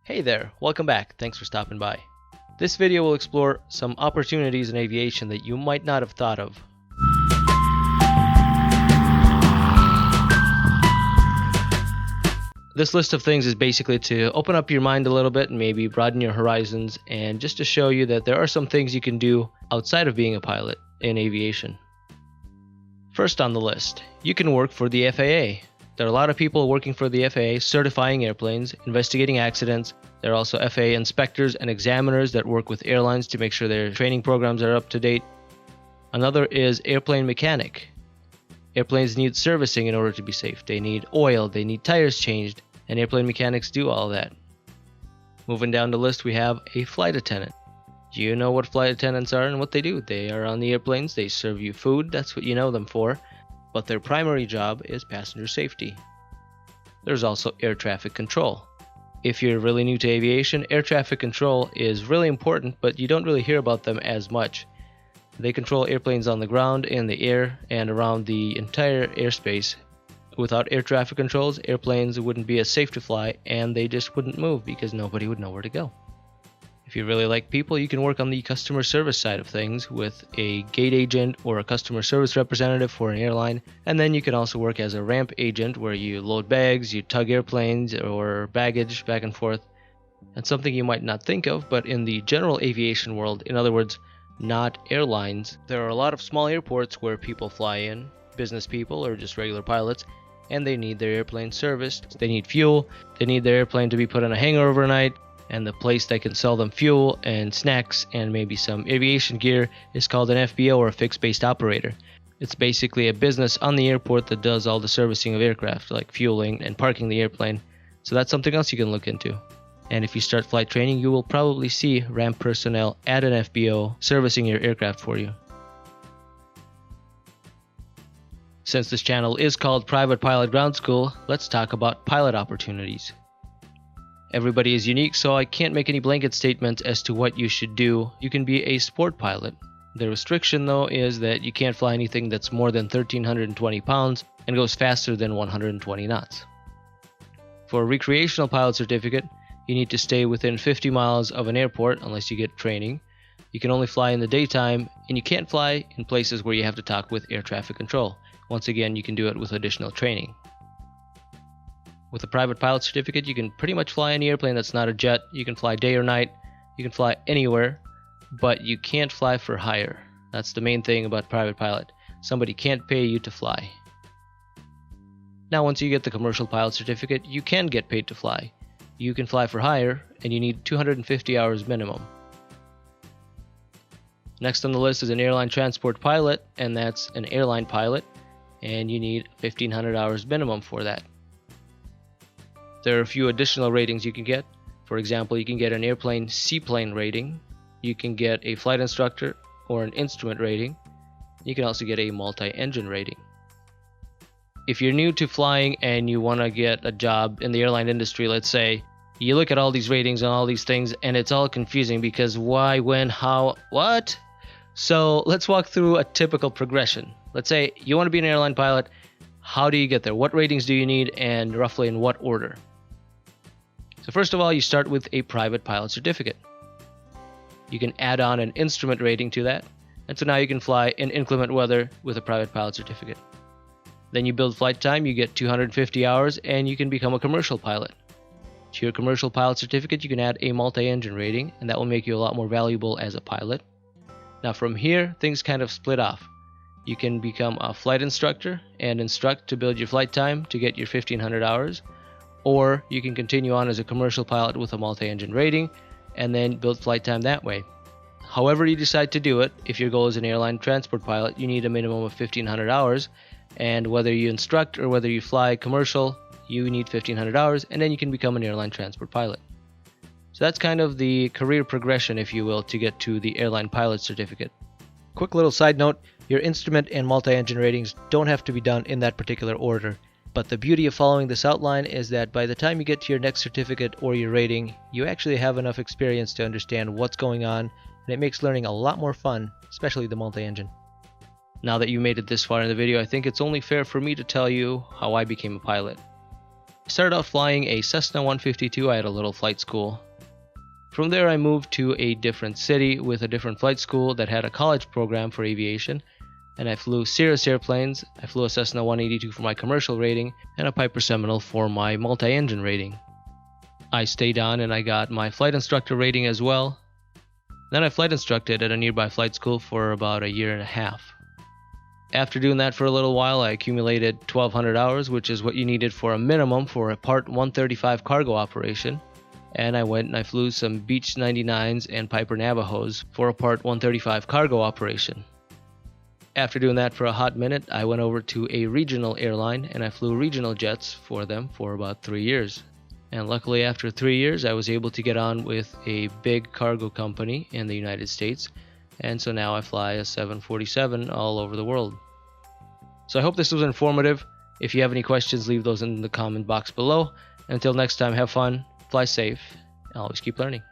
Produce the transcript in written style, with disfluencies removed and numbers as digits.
Hey there, welcome back, thanks for stopping by. This video will explore some opportunities in aviation that you might not have thought of. This list of things is basically to open up your mind a little bit and maybe broaden your horizons, and just to show you that there are some things you can do outside of being a pilot in aviation. First on the list, you can work for the FAA. There are a lot of people working for the FAA certifying airplanes, investigating accidents. There are also FAA inspectors and examiners that work with airlines to make sure their training programs are up to date. Another is airplane mechanic. Airplanes need servicing in order to be safe. They need oil, they need tires changed, and airplane mechanics do all that. Moving down the list, we have a flight attendant. You know what flight attendants are and what they do. They are on the airplanes, they serve you food, that's what you know them for. But their primary job is passenger safety. There's also air traffic control. If you're really new to aviation, air traffic control is really important, but you don't really hear about them as much. They control airplanes on the ground, in the air, and around the entire airspace. Without air traffic controls, airplanes wouldn't be as safe to fly, and they just wouldn't move because nobody would know where to go. If you really like people, you can work on the customer service side of things with a gate agent or a customer service representative for an airline, and then you can also work as a ramp agent where you load bags, you tug airplanes or baggage back and forth. That's something you might not think of, but in the general aviation world, in other words, not airlines, there are a lot of small airports where people fly in, business people or just regular pilots, and they need their airplane serviced. They need fuel, they need their airplane to be put in a hangar overnight, and the place that can sell them fuel and snacks and maybe some aviation gear is called an FBO, or a fixed-based operator. It's basically a business on the airport that does all the servicing of aircraft, like fueling and parking the airplane. So that's something else you can look into. And if you start flight training, you will probably see ramp personnel at an FBO servicing your aircraft for you. Since this channel is called Private Pilot Ground School, let's talk about pilot opportunities. Everybody is unique, so I can't make any blanket statements as to what you should do. You can be a sport pilot. The restriction, though, is that you can't fly anything that's more than 1,320 pounds and goes faster than 120 knots. For a recreational pilot certificate, you need to stay within 50 miles of an airport unless you get training. You can only fly in the daytime, and you can't fly in places where you have to talk with air traffic control. Once again, you can do it with additional training. With a private pilot certificate, you can pretty much fly any airplane that's not a jet. You can fly day or night, you can fly anywhere, but you can't fly for hire. That's the main thing about private pilot. Somebody can't pay you to fly. Now, once you get the commercial pilot certificate, you can get paid to fly. You can fly for hire, and you need 250 hours minimum. Next on the list is an airline transport pilot, and that's an airline pilot, and you need 1,500 hours minimum for that. There are a few additional ratings you can get. For example, you can get an airplane seaplane rating, you can get a flight instructor or an instrument rating, you can also get a multi-engine rating. If you're new to flying and you want to get a job in the airline industry, let's say, you look at all these ratings and all these things and it's all confusing because why, when, how, what? So let's walk through a typical progression. Let's say you want to be an airline pilot. How do you get there? What ratings do you need, and roughly in what order? So first of all, you start with a private pilot certificate. You can add on an instrument rating to that, and so now you can fly in inclement weather with a private pilot certificate. Then you build flight time, you get 250 hours, and you can become a commercial pilot. To your commercial pilot certificate, you can add a multi-engine rating, and that will make you a lot more valuable as a pilot. Now from here, things kind of split off. You can become a flight instructor and instruct to build your flight time to get your 1,500 hours, or you can continue on as a commercial pilot with a multi-engine rating and then build flight time that way. However you decide to do it, if your goal is an airline transport pilot, you need a minimum of 1,500 hours, and whether you instruct or whether you fly commercial, you need 1,500 hours, and then you can become an airline transport pilot. So that's kind of the career progression, if you will, to get to the airline pilot certificate. Quick little side note, your instrument and multi-engine ratings don't have to be done in that particular order. But the beauty of following this outline is that by the time you get to your next certificate or your rating, you actually have enough experience to understand what's going on, and it makes learning a lot more fun, especially the multi-engine. Now that you made it this far in the video, I think it's only fair for me to tell you how I became a pilot. I started out flying a Cessna 152 at a little flight school. From there I moved to a different city with a different flight school that had a college program for aviation, and I flew Cirrus airplanes. I flew a Cessna 182 for my commercial rating and a Piper Seminole for my multi-engine rating. I stayed on and I got my flight instructor rating as well. Then I flight instructed at a nearby flight school for about a year and a half. After doing that for a little while, I accumulated 1,200 hours, which is what you needed for a minimum for a Part 135 cargo operation. And I went and I flew some Beech 99s and Piper Navajos for a Part 135 cargo operation. After doing that for a hot minute, I went over to a regional airline and I flew regional jets for them for about 3 years. And luckily after 3 years, I was able to get on with a big cargo company in the United States. And so now I fly a 747 all over the world. So I hope this was informative. If you have any questions, leave those in the comment box below. Until next time, have fun, fly safe, and always keep learning.